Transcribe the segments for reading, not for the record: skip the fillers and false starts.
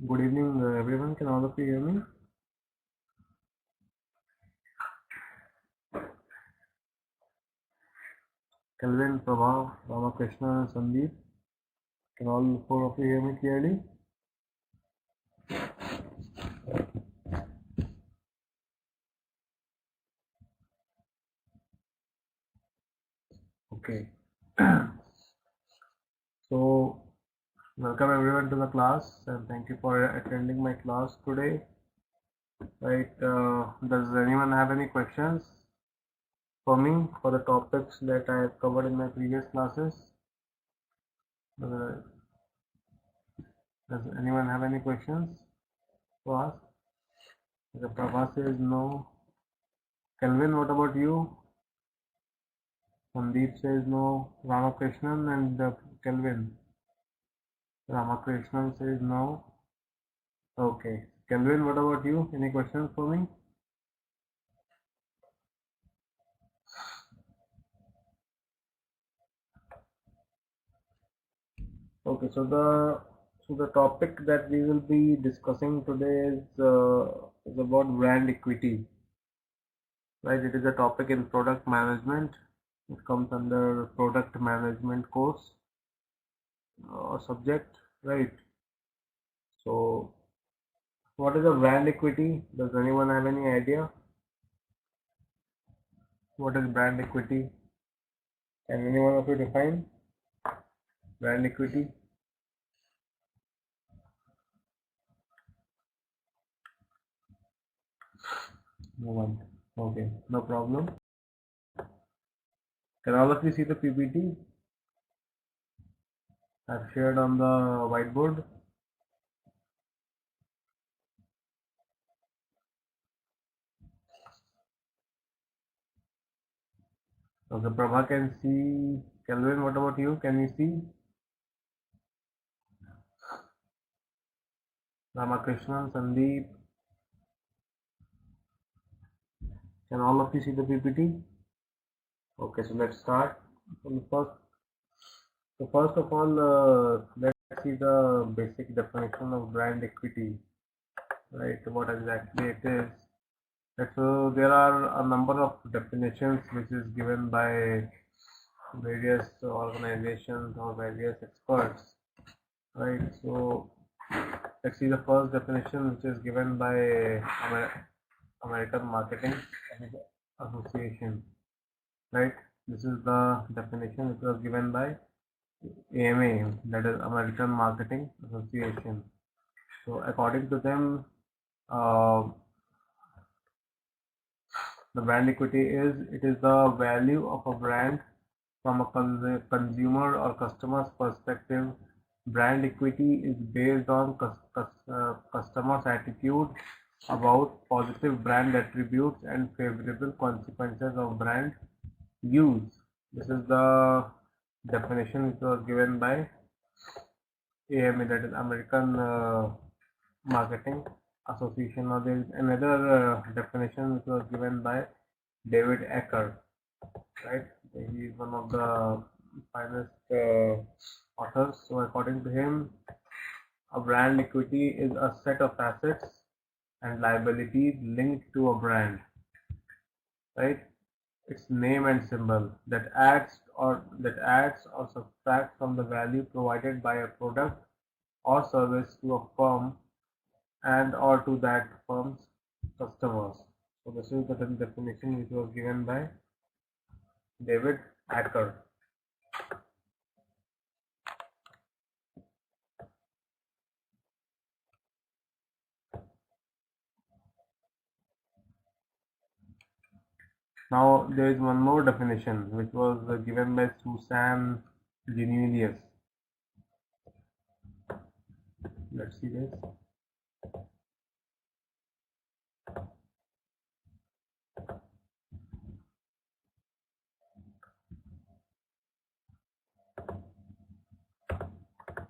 Good evening, everyone. Can all of you hear me? Kelvin, Prabha, Ramakrishna, and Sandeep. Can all four of you hear me clearly? Okay. So, welcome everyone to the class, and thank you for attending my class today. Right? Does anyone have any questions for me for the topics that I have covered in my previous classes? Does anyone have any questions to ask? The Prabha says no. Kelvin, what about you? Sandeep says no. Ramakrishnan and Kelvin. Ramakrishnan says no. Okay. Kelvin, what about you? Any questions for me? Okay, so the topic that we will be discussing today is about brand equity. Right? It is a topic in product management. It comes under product management course or subject, right? So, what is a brand equity? Does anyone have any idea? What is brand equity? Can anyone of you define brand equity? No one. Okay, no problem. Can all of you see the PPT I've shared on the whiteboard? Okay, Prabha can see. Kelvin, what about you? Can you see? Ramakrishnan, Sandeep, can all of you see the PPT? Okay, so let's start. First of all, let's see the basic definition of brand equity, right? What exactly it is. So there are a number of definitions which is given by various organizations or various experts, right? So let's see the first definition, which is given by American Marketing Association, right? This is the definition which was given by AMA, that is American Marketing Association. So according to them, the brand equity it is the value of a brand from a consumer or customer's perspective. Brand equity is based on customers' attitude about positive brand attributes and favorable consequences of brand use. This is the definition which was given by AMA, that is American Marketing Association. Now there is another definition which was given by David Ecker, right? He is one of the finest authors. So according to him, a brand equity is a set of assets and liabilities linked to a brand, right? Its name and symbol that adds or subtracts from the value provided by a product or service to a firm and or to that firm's customers. So this is the definition which was given by David Acker. Now there is one more definition which was given by Susan Genelius. Let's see this.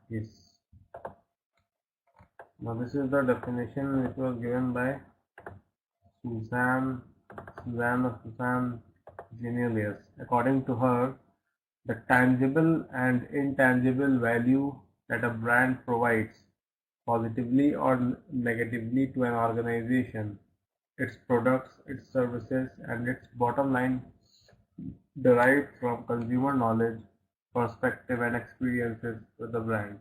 Yes. Now this is the definition which was given by Susan Genelius. According to her, the tangible and intangible value that a brand provides positively or negatively to an organization, its products, its services, and its bottom line derived from consumer knowledge, perspective, and experiences with the brand.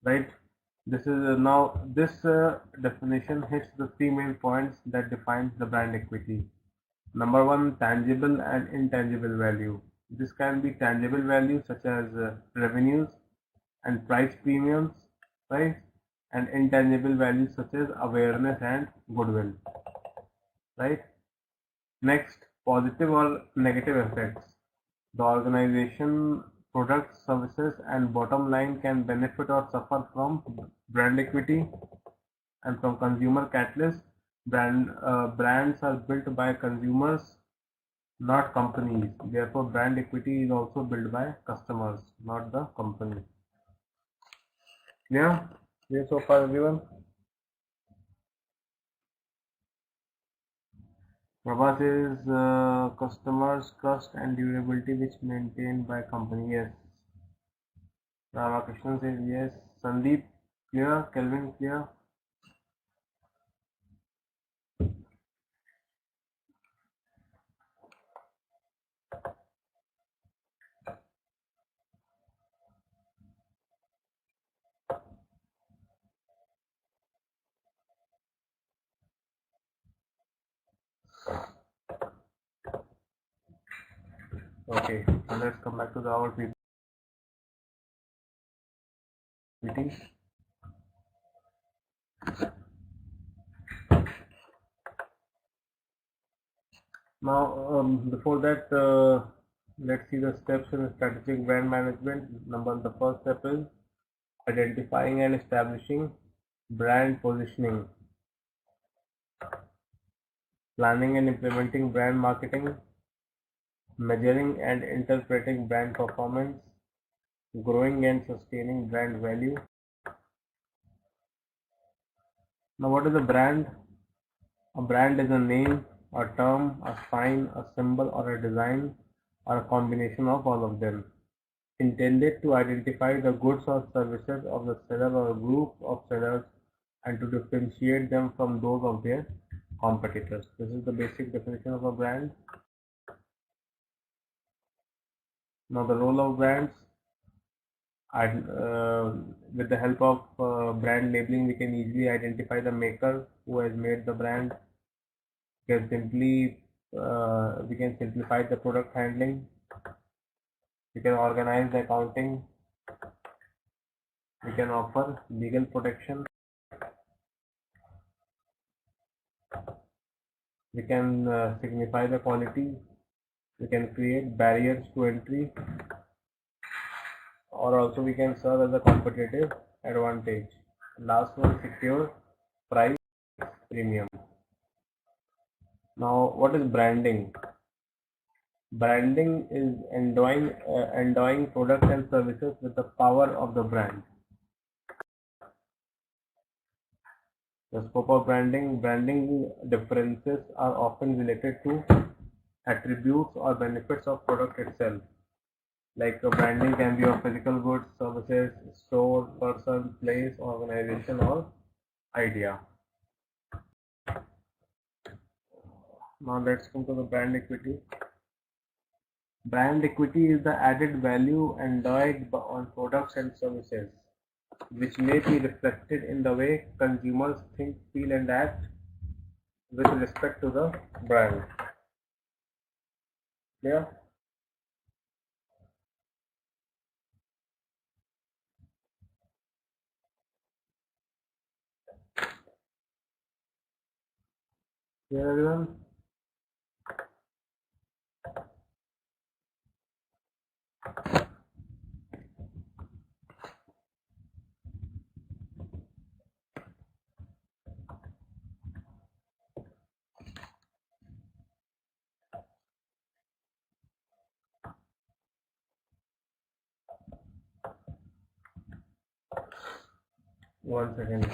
Right? This is now this definition hits the three main points that defines the brand equity. Number one, tangible and intangible value. This can be tangible value such as revenues and price premiums, right? And intangible values such as awareness and goodwill, right? Next, positive or negative effects. The organization, products, services, and bottom line can benefit or suffer from brand equity and from consumer catalyst. Brands are built by consumers, not companies. Therefore, brand equity is also built by customers, not the company. Yeah, yeah. So far, everyone. Prabha says customers trust and durability which maintained by company. Yes. Ramakrishnan says yes. Sandeep, clear. Kelvin, clear. Okay, so let's come back to our PPT. Now, before that, let's see the steps in strategic brand management. The first step is identifying and establishing brand positioning, planning and implementing brand marketing, measuring and interpreting brand performance, growing and sustaining brand value. Now, what is a brand? A brand is a name, a term, a sign, a symbol, or a design, or a combination of all of them, intended to identify the goods or services of the seller or a group of sellers and to differentiate them from those of their competitors. This is the basic definition of a brand. Now, the role of brands. With the help of brand labeling, we can easily identify the maker who has made the brand. We can simplify the product handling. We can organize the accounting. We can offer legal protection. We can signify the quality. We can create barriers to entry, or also we can serve as a competitive advantage. Last one, secure price premium. Now, what is branding? Branding is endowing products and services with the power of the brand. The scope of branding differences are often related to attributes or benefits of product itself. Like branding can be of physical goods, services, store, person, place, organization, or idea. Now let's come to the brand equity. Brand equity is the added value endowed on products and services, which may be reflected in the way consumers think, feel, and act with respect to the brand. Yeah. Yeah, everyone. One second.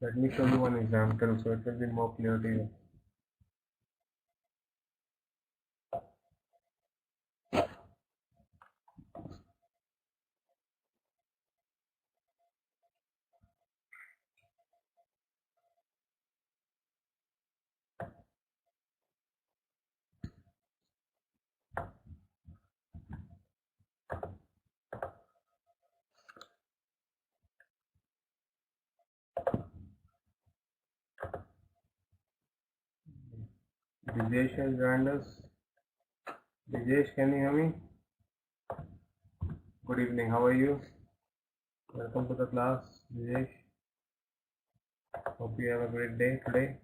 Let me show you one example so it will be more clear to you. Dijesh has joined us. Dijesh, can you hear me? Good evening, how are you? Welcome to the class, Dijesh. Hope you have a great day today.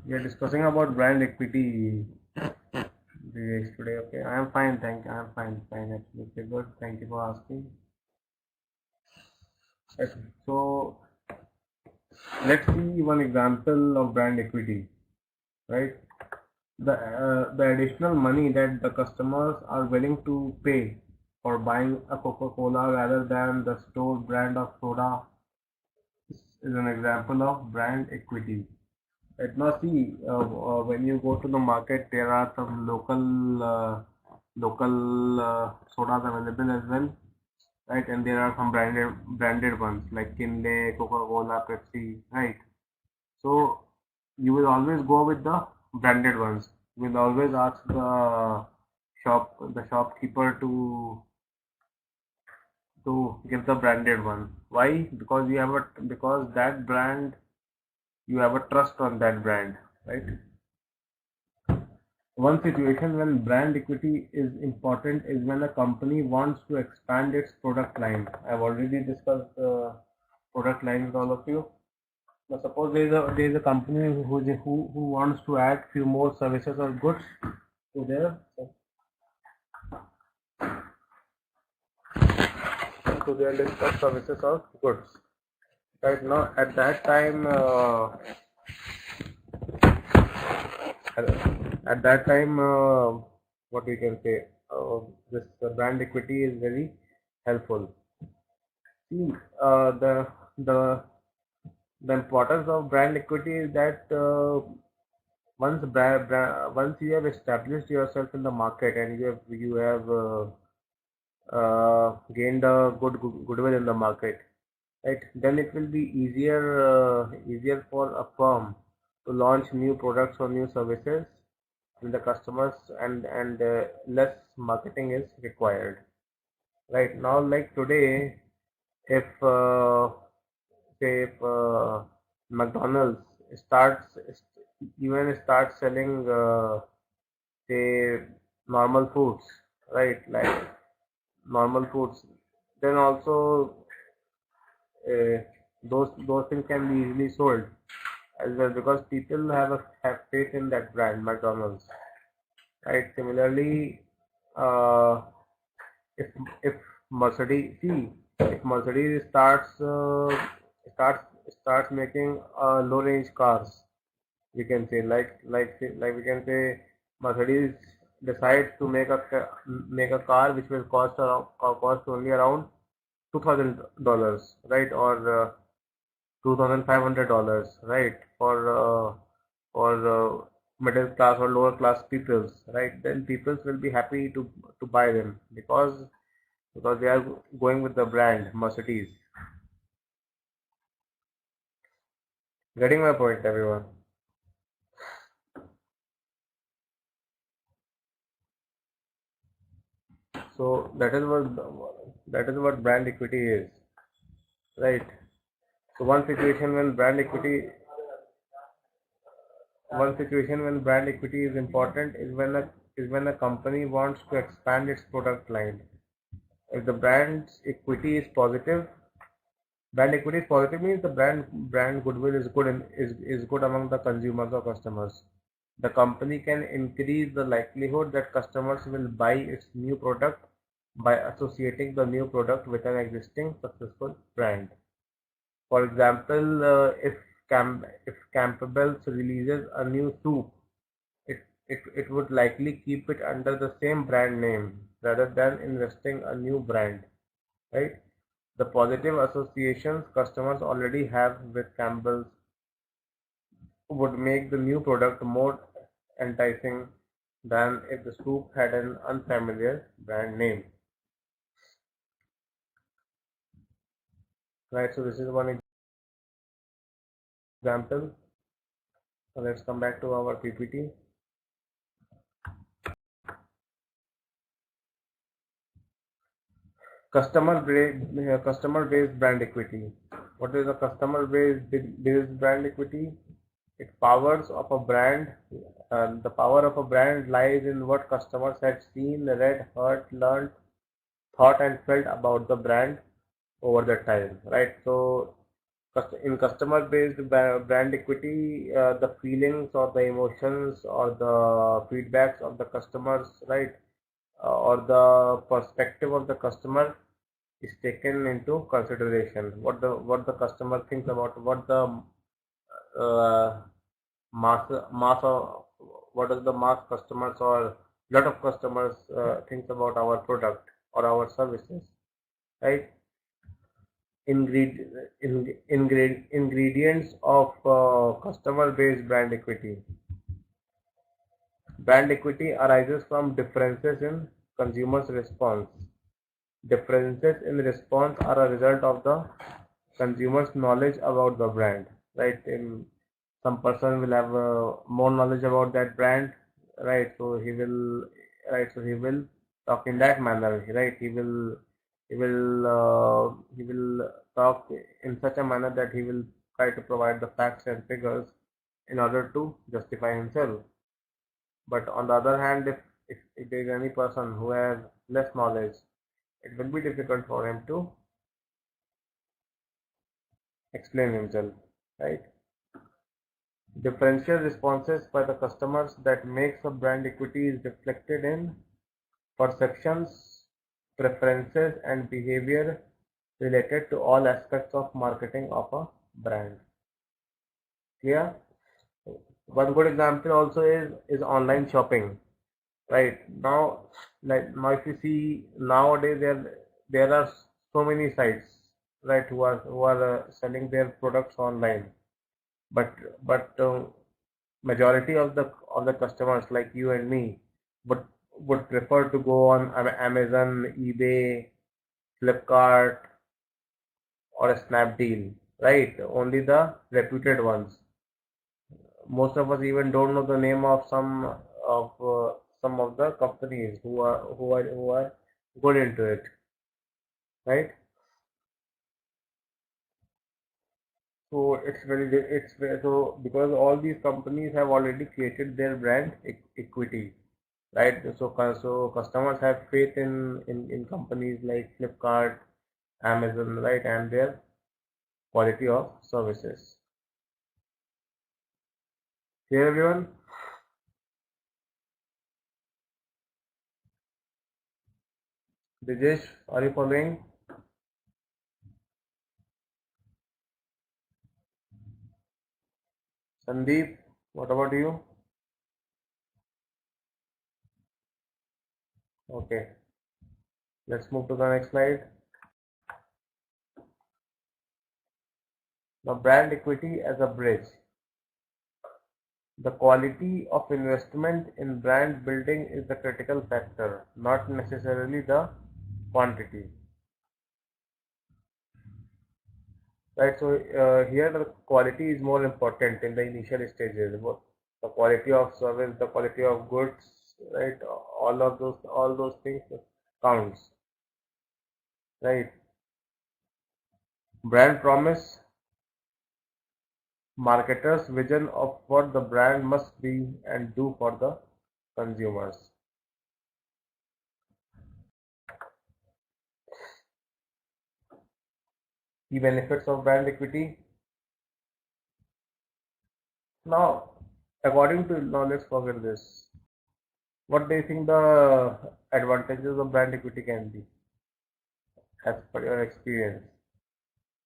We are discussing about brand equity, Dijesh, today. Okay, I am fine, thank you. I am fine, absolutely good. Thank you for asking. Okay, so let's see one example of brand equity, right? The additional money that the customers are willing to pay for buying a Coca-Cola rather than the store brand of soda is an example of brand equity. Right now, see, when you go to the market, there are some local sodas available as well, right? And there are some branded ones like Kinley, Coca-Cola, Pepsi, right? So you will always go with the branded ones. You will always ask the shopkeeper to give the branded one. Why? Because because that brand, you have a trust on that brand, right? One situation when brand equity is important is when a company wants to expand its product line. I've already discussed product line with all of you. Now suppose there is a company who wants to add few more services or goods to their list of services or goods. Right now, at that time, what we can say, this brand equity is very helpful. See, the the importance of brand equity is that once you have established yourself in the market and you have gained a goodwill in the market, right? Then it will be easier for a firm to launch new products or new services and the customers and less marketing is required. Right now, like today, if say if McDonald's starts starts selling say normal foods, right? Like normal foods, then also those things can be easily sold as well because people have faith in that brand, McDonald's, right? Similarly, uh, if if Mercedes see if Mercedes starts starts making low range cars, we can say like we can say Mercedes decides to make a car which will cost only around $2,000, right? Or $2,500, right? For middle class or lower class peoples, right? Then peoples will be happy to buy them because they are going with the brand Mercedes. Getting my point, everyone? So that is what brand equity is, right? So one situation when brand equity is important is when a company wants to expand its product line. If the brand equity is positive means the brand goodwill is is good among the consumers or customers. The company can increase the likelihood that customers will buy its new product by associating the new product with an existing successful brand. For example, if Campbell's releases a new soup, it would likely keep it under the same brand name rather than investing a new brand, right? The positive associations customers already have with Campbell's would make the new product more enticing than if the soup had an unfamiliar brand name, right? So this is one example. So let's come back to our PPT. Customer based brand equity. What is a customer based brand equity? It powers of a brand. The power of a brand lies in what customers had seen, read, heard, learned, thought, and felt about the brand over the time, right? So, in customer-based brand equity, the feelings or the emotions or the feedbacks of the customers, right, or the perspective of the customer is taken into consideration. What the customer thinks about what the uh, mass of what does the mass customers or lot of customers thinks about our product or our services, right? Ingredients of customer-based brand equity. Brand equity arises from differences in consumers' response. Differences in response are a result of the consumer's knowledge about the brand, right? In some person will have more knowledge about that brand, right? So he will talk in that manner, right? He will talk in such a manner that he will try to provide the facts and figures in order to justify himself. But on the other hand, if there is any person who has less knowledge, it will be difficult for him to explain himself, right? Differential responses by the customers that makes a brand equity is reflected in perceptions, preferences, and behavior related to all aspects of marketing of a brand. Clear? One good example also is online shopping. Right now, now if you see nowadays there are so many sites, right, who are selling their products online, but majority of the customers like you and me would would prefer to go on Amazon, eBay, Flipkart, or Snapdeal, right? Only the reputed ones. Most of us even don't know the name of some of the companies who are good into it, right? So so because all these companies have already created their brand equity, right? So customers have faith in companies like Flipkart, Amazon, right, and their quality of services. Here, everyone. Dijesh, are you following? Sandeep, what about you? Okay, let's move to the next slide. Now, brand equity as a bridge. The quality of investment in brand building is the critical factor, not necessarily the quantity. Right, so here the quality is more important in the initial stages. The quality of service, the quality of goods, right? All those things counts, right? Brand promise, marketers' vision of what the brand must be and do for the consumers. Key benefits of brand equity. Now, now let's forget this. What do you think the advantages of brand equity can be as per your experience?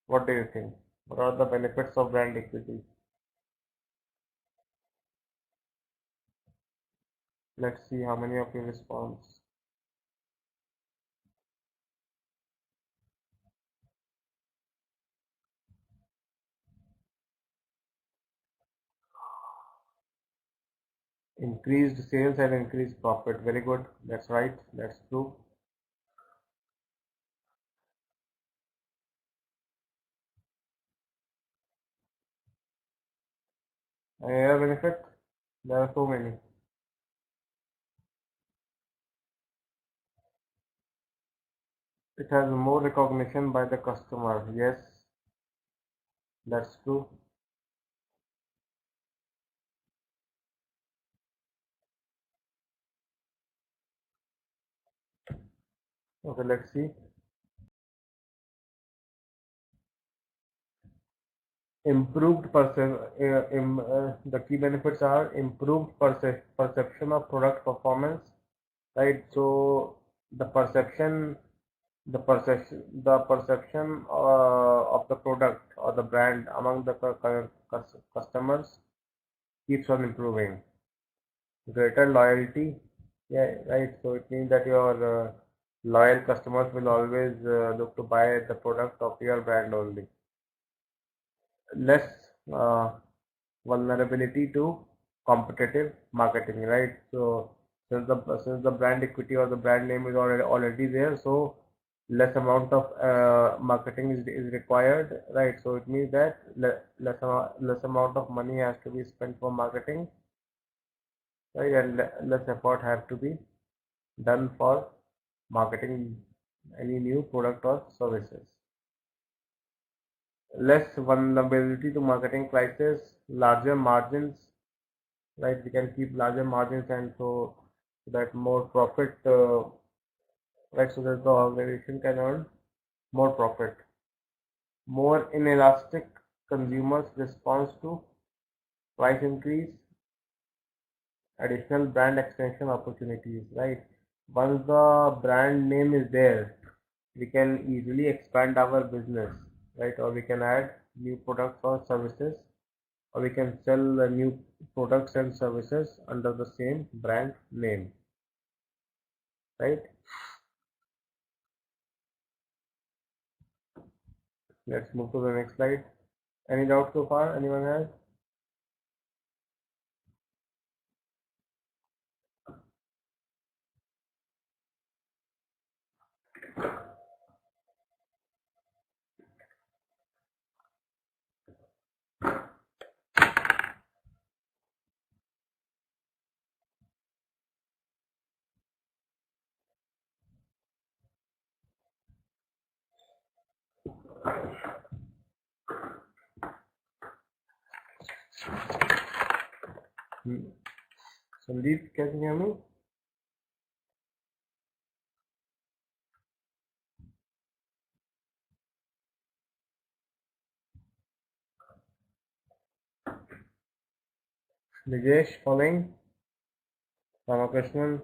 What do you think? What are the benefits of brand equity? Let's see how many of you respond. Increased sales and increased profit. Very good. That's right. That's true. Any other benefit? There are so many. It has more recognition by the customer. Yes, that's true. Okay, let's see. The key benefits are improved perception of product performance, right? So the perception, the perception of the product or the brand among the customers keeps on improving. Greater loyalty, yeah, right. So it means that your loyal customers will always look to buy the product of your brand only. Less uh, vulnerability to competitive marketing, right? So since the brand equity or the brand name is already there, so less amount of marketing is required, right? So it means that less amount of money has to be spent for marketing, right? And less effort have to be done for marketing any new product or services. Less vulnerability to marketing crisis, larger margins, right? We can keep larger margins, and so that more profit, right? So that the organization can earn more profit. More inelastic consumers response to price increase, additional brand extension opportunities, right? Once the brand name is there, we can easily expand our business, right? Or we can add new products or services, or we can sell new products and services under the same brand name, right? Let's move to the next slide. Any doubt so far? Anyone has? Hmm. Sandeep, can you hear me? Nijesh, following? Ramakrishnan?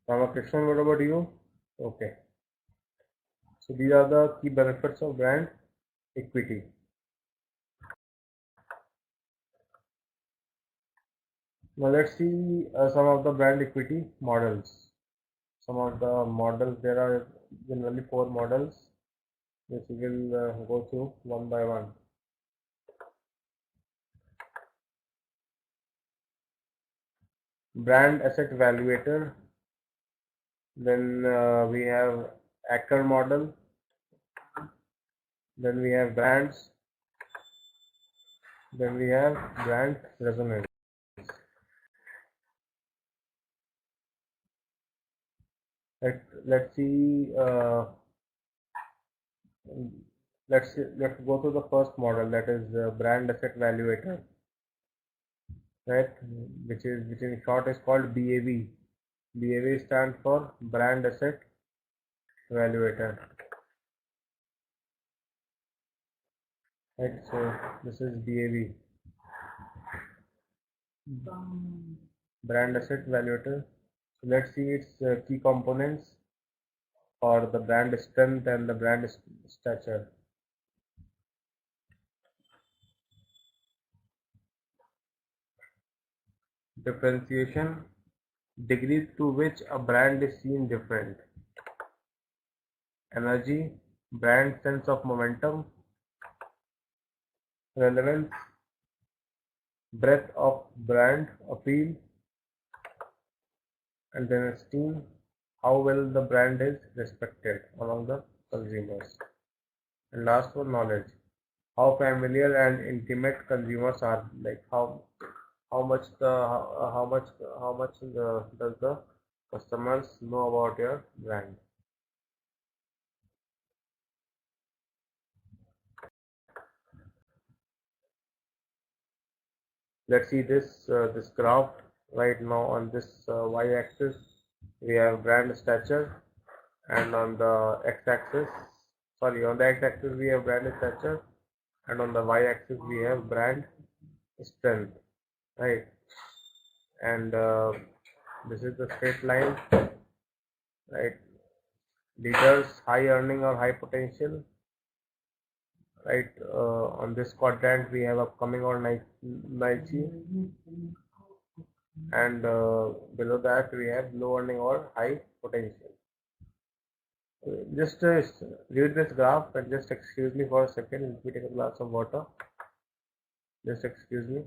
Ramakrishnan, what about you? Okay. So these are the key benefits of brand equity. Now let's see some of the brand equity models. Some of the models, there are generally 4 models, which we will go through one by one. Brand asset evaluator. Then we have Acker model. Then we have brands. Then we have brand resonance. Let's see. Let's go to the first model, that is brand asset evaluator, right? Which in short is called BAV. BAV stands for brand asset evaluator, right? So this is BAV, brand asset evaluator. So let's see its key components for the brand strength and the brand stature. Differentiation, degree to which a brand is seen different. Energy, brand sense of momentum. Relevance, breadth of brand appeal. And then esteem, how well the brand is respected among the consumers. And last one, knowledge, how familiar and intimate consumers are, like how much does the customers know about your brand. Let's see this graph. Right now on this y-axis we have brand stature, and on the x-axis, sorry, on the x-axis we have brand stature, and on the y-axis we have brand strength, right? And this is the straight line, right? Leaders, high earning or high potential, right? On this quadrant we have upcoming or Nike, and below that we have low earning or high potential. Just read this graph and just excuse me for a second. Let me take a glass of water. Just excuse me.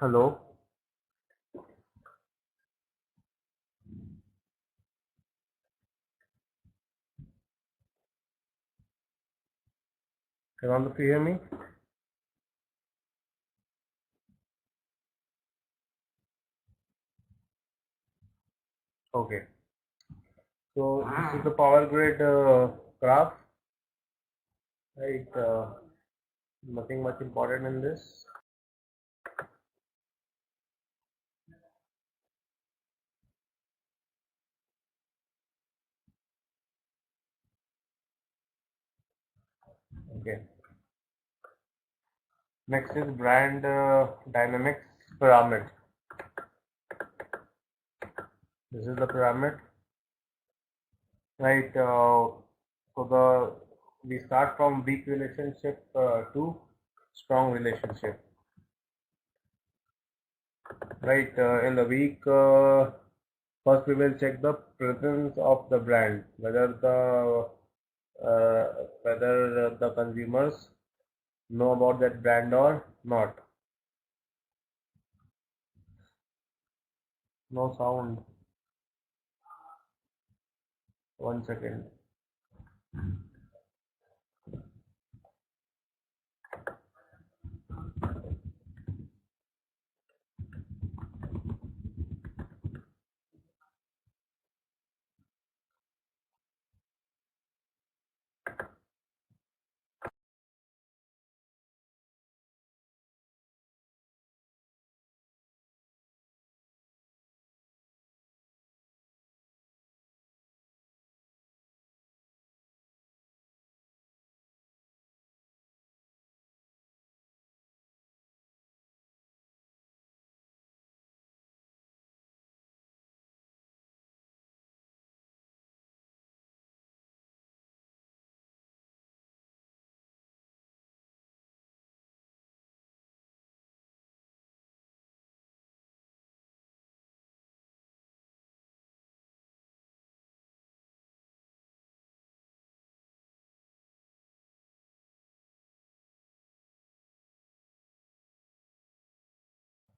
Hello. Can all of you hear me? Okay. So this is the power grid graph, right? Nothing much important in this. Okay. Next is brand dynamics pyramid. This is the pyramid, right? We start from weak relationship to strong relationship, right? In the weak, first we will check the presence of the brand, uh, whether the consumers know about that brand or not. No sound. 1 second.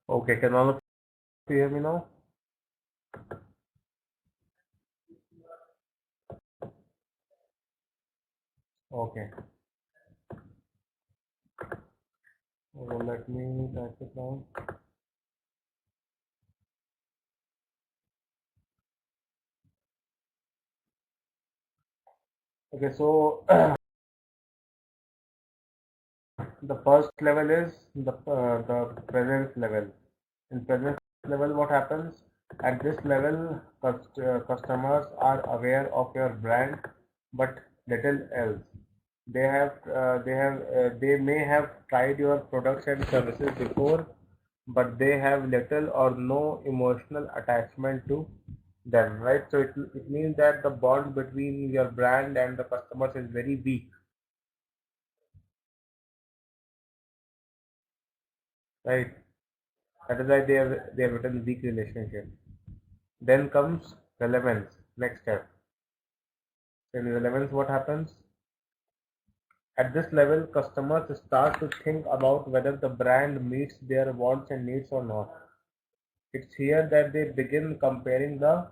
Okay, can all of you hear me now? Okay. Let me type it down. Okay, so the first level is the presence level. In presence level, what happens? At this level, customers are aware of your brand, but little else. They may have tried your products and services before, but they have little or no emotional attachment to them, right? So it means that the bond between your brand and the customers is very weak, right? That is why they have written weak relationship. Then comes relevance. Next step. In relevance, what happens? At this level, customers start to think about whether the brand meets their wants and needs or not. It's here that they begin comparing the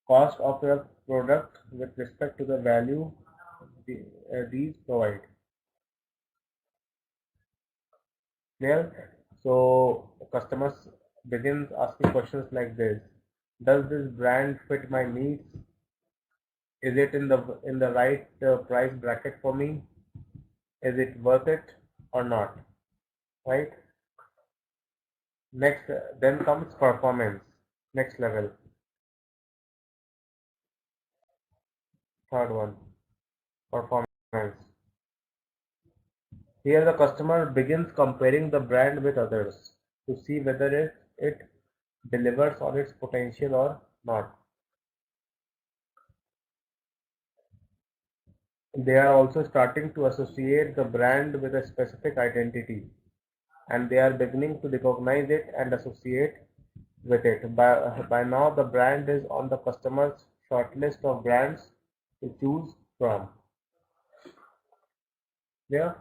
cost of your product with respect to the value these provide. Clear? So customers begins asking questions like this: does this brand fit my needs? Is it in the right price bracket for me? Is it worth it or not? Right? Next, then comes performance. Next level. Third one, performance. Here the customer begins comparing the brand with others to see whether it delivers on its potential or not. They are also starting to associate the brand with a specific identity, and they are beginning to recognize it and associate with it. By now, the brand is on the customer's shortlist of brands to choose from. Yeah.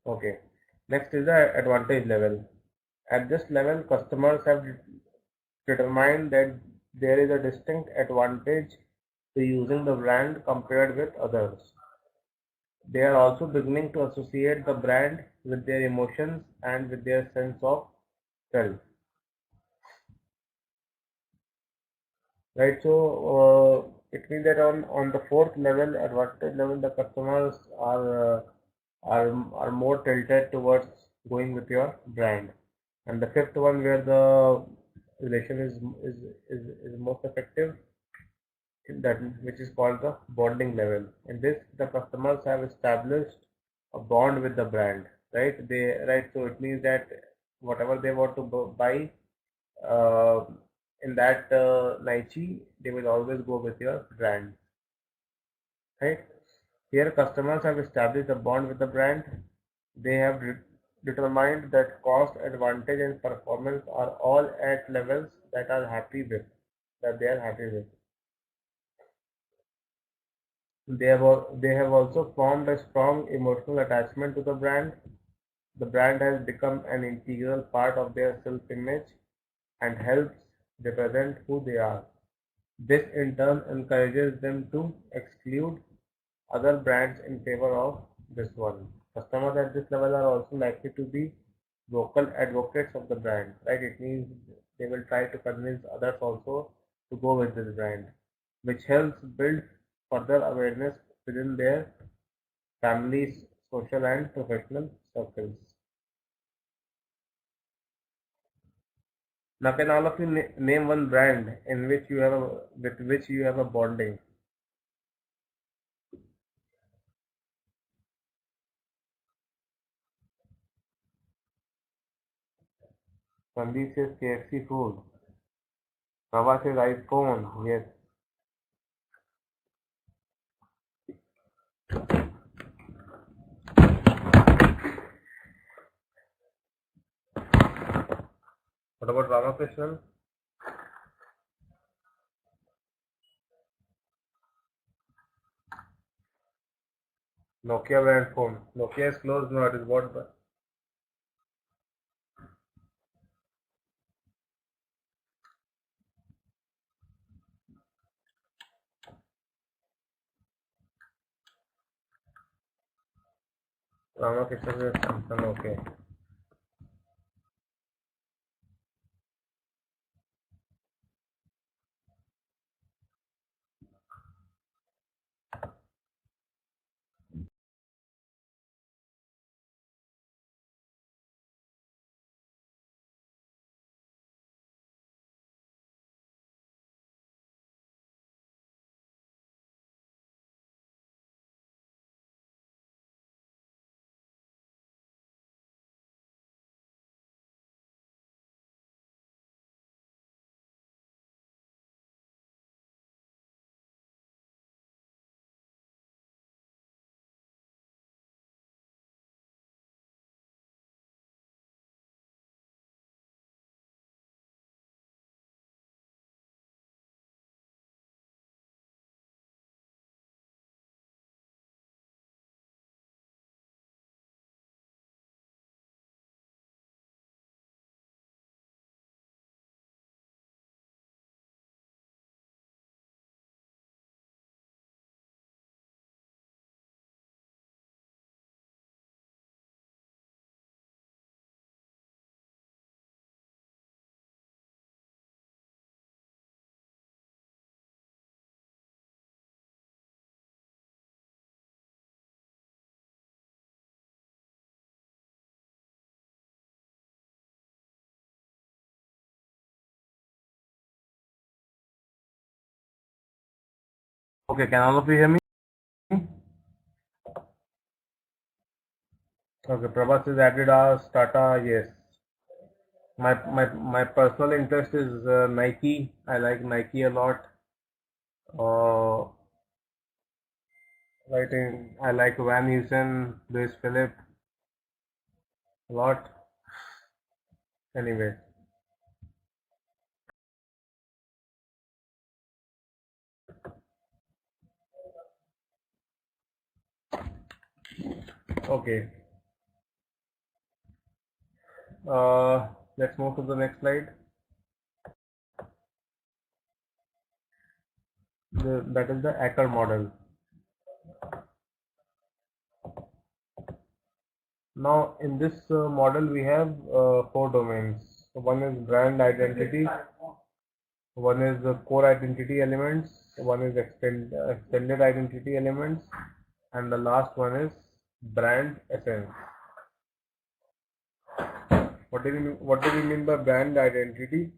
Okay. Next is the advantage level. At this level, customers have determined that there is a distinct advantage to using the brand compared with others. They are also beginning to associate the brand with their emotions and with their sense of self. Right, so it means that on the fourth level, advantage level, the customers are more tilted towards going with your brand, and the fifth one where the relation is most effective, that which is called the bonding level. In this, the customers have established a bond with the brand, right? So it means that whatever they want to buy uh, in that Nike, they will always go with your brand, right? Here, customers have established a bond with the brand. They have determined that cost, advantage, and performance are all at levels that they are happy with. They have also formed a strong emotional attachment to the brand. The brand has become an integral part of their self-image and helps represent who they are. This in turn encourages them to exclude other brands in favor of this one. Customers at this level are also likely to be vocal advocates of the brand, right? It means they will try to convince others also to go with this brand, which helps build further awareness within their families, social and professional circles. Now, can all of you name one brand in which you have with which you have a bonding? Sandeep says KFC food. Prabha says iPhone. Yes. What about Ramakrishnan? Nokia brand phone. Nokia is closed now. It is bought by Ramakrishnan says Samsung. Okay. Okay. Can all of you hear me? Okay. Prabha says Adidas, Tata. Yes. My personal interest is Nike. I like Nike a lot. Uh, right. I like Van Heusen, Louis Philippe a lot. Anyway. Okay. Let's move to the next slide. That is the Acker model. Now, in this model, we have 4 domains. So one is brand identity, one is the core identity elements, one is extended identity elements, and the last one is brand essence. What do you mean by brand identity?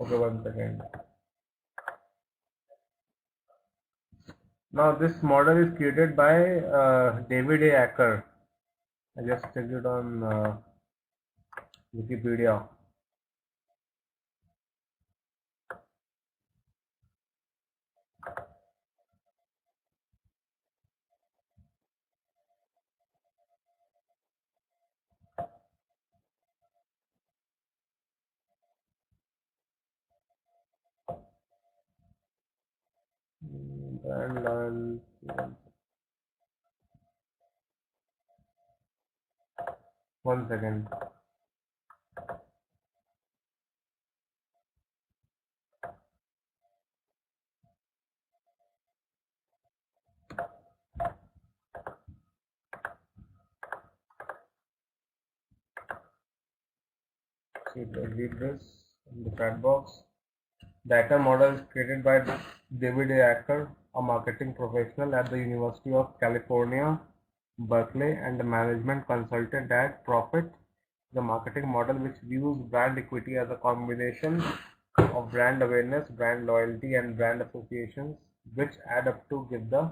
Okay, 1 second. Now this model is created by David A. Acker. I just checked it on Wikipedia. Brand loyalty. 1 second. See, read this in the chat box. The Acker model is created by David A. Acker, a marketing professional at the University of California, Berkeley, and a management consultant at Profit. The marketing model which views brand equity as a combination of brand awareness, brand loyalty, and brand associations, which add up to give the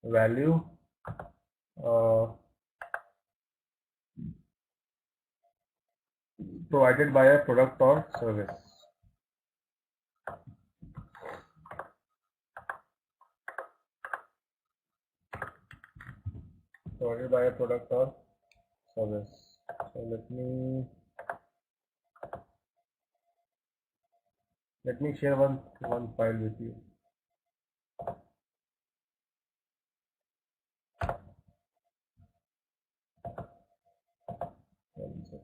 value provided by a product or service. Provided by a product or service. So let me share one file with you. One second.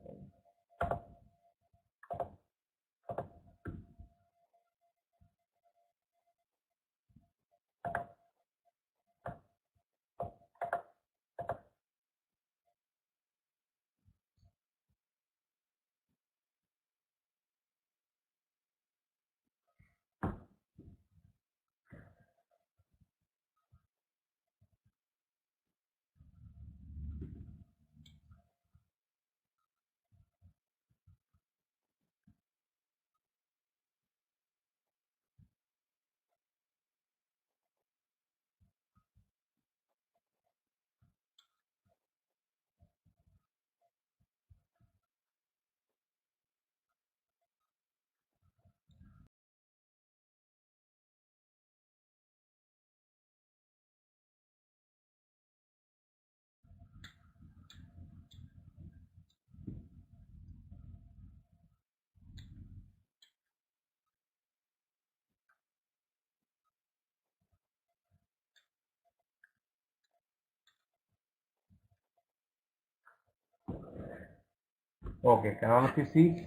Okay, can all of you see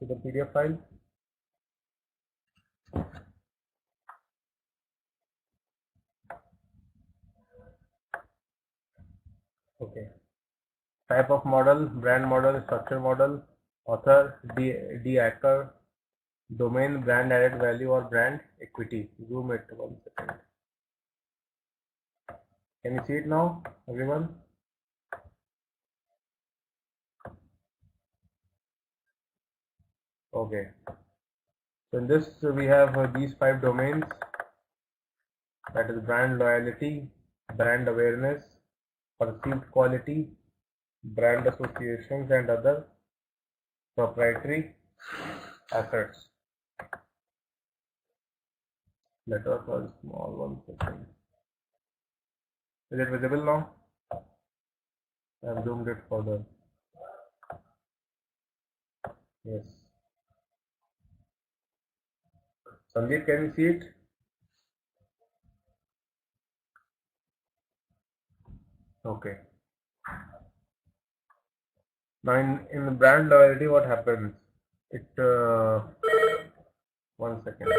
the PDF file? Okay. Type of model, brand model, structure model, author, D. Acker, domain, brand added value or brand equity. Zoom it 1 second. Can you see it now, everyone? Okay. So in this we have these 5 domains. That is brand loyalty, brand awareness, perceived quality, brand associations, and other proprietary assets. Letters are small. 1 second. Is it visible now? I've zoomed it further. Yes. Sandeep, can you see it? Okay. Now in brand loyalty, what happens? It 1 second.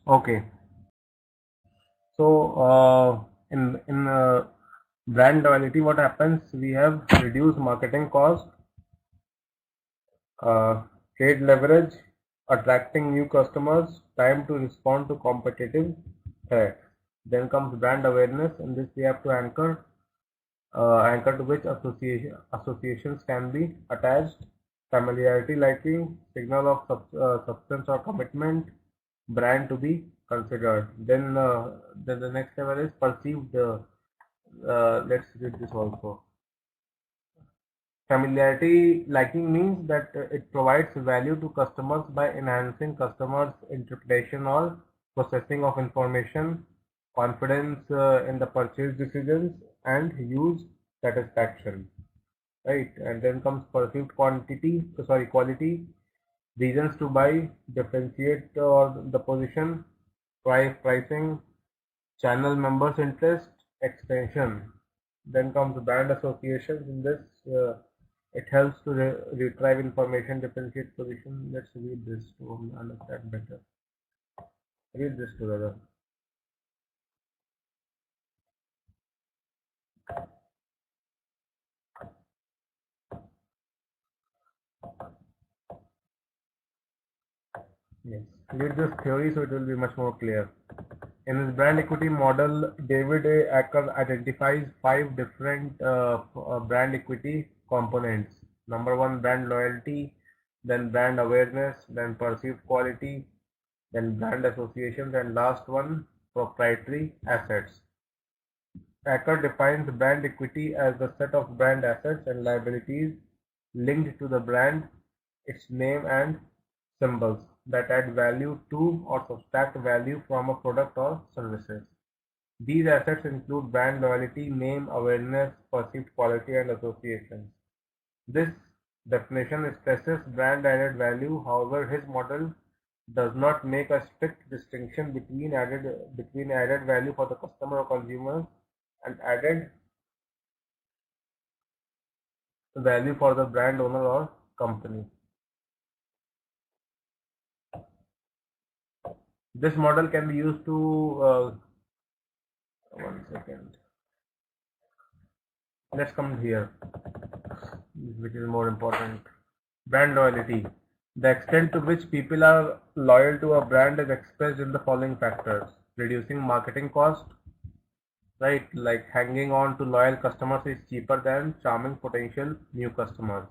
Okay. So in brand loyalty, what happens? We have reduced marketing cost, uh, trade leverage, attracting new customers, time to respond to competitive threats. Then comes brand awareness. In this, we have to anchor to which associations can be attached. Familiarity, liking, signal of substance or commitment, brand to be considered. Then the next level is perceived. Let's read this also. Familiarity liking means that it provides value to customers by enhancing customers' interpretation or processing of information, confidence in the purchase decisions, and use satisfaction. Right, and then comes perceived quality, reasons to buy, differentiate or the position, pricing, channel members interest, extension. Then comes brand associations. In this, it helps to retrieve information, differentiate position. Let's read this to understand better. Read this together. Yes, read this theory so it will be much more clear. In his brand equity model, David A. Acker identifies 5 different brand equity components. Number one, brand loyalty, then brand awareness, then perceived quality, then brand associations, and last one, proprietary assets. Acker defines brand equity as the set of brand assets and liabilities linked to the brand, its name and symbols that add value to or subtract value from a product or services. These assets include brand loyalty, name awareness, perceived quality, and associations. This definition stresses brand added value. However, his model does not make a strict distinction between added value for the customer or consumer and added value for the brand owner or company. This model can be used to 1 second. Let's come here. which is more important. Brand loyalty. The extent to which people are loyal to a brand is expressed in the following factors: reducing marketing cost, right? Like hanging on to loyal customers is cheaper than charming potential new customers.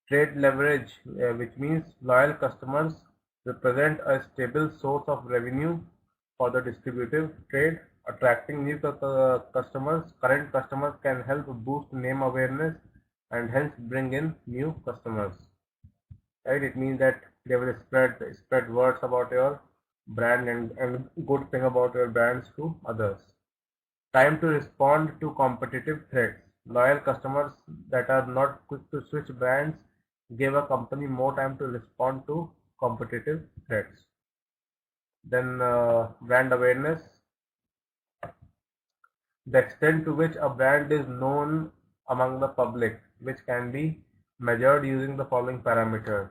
Trade leverage, which means loyal customers represent a stable source of revenue for the distributive trade. Attracting new customers, current customers can help boost name awareness and hence bring in new customers. Right? It means that they will spread words about your brand and good thing about your brands to others. Time to respond to competitive threats. Loyal customers that are not quick to switch brands give a company more time to respond to competitive threats. Then brand awareness. The extent to which a brand is known among the public, which can be measured using the following parameters.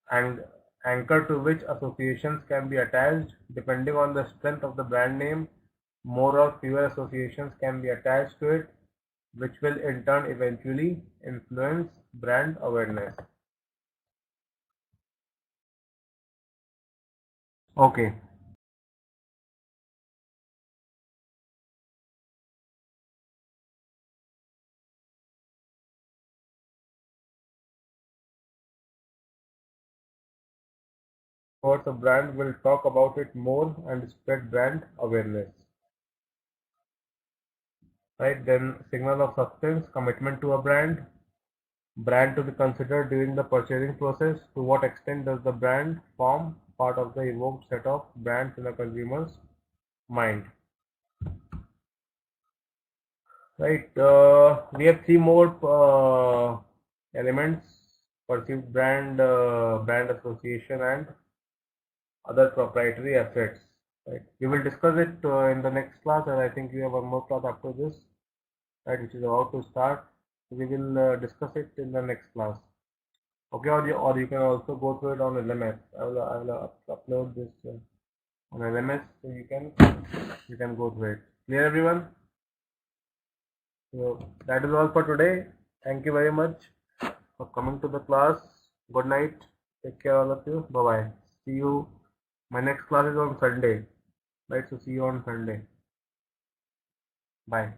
And anchor to which associations can be attached. Depending on the strength of the brand name, more or fewer associations can be attached to it, which will in turn eventually influence brand awareness. Okay. First, a brand will talk about it more and spread brand awareness. Right? Then signal of substance, commitment to a brand to be considered during the purchasing process. To what extent does the brand form part of the evoked set of brands in a consumer's mind? Right. We have three more elements: perceived brand association, and other proprietary assets. Right. We will discuss it in the next class, and I think we have one more class after this, right, which is about to start. We will discuss it in the next class. Okay, or you can also go through it on LMS. I will upload this on LMS, so you can go through it. Clear, everyone? So that is all for today. Thank you very much for coming to the class. Good night. Take care, all of you. Bye bye. See you. My next class is on Sunday. Right, so see you on Sunday. Bye.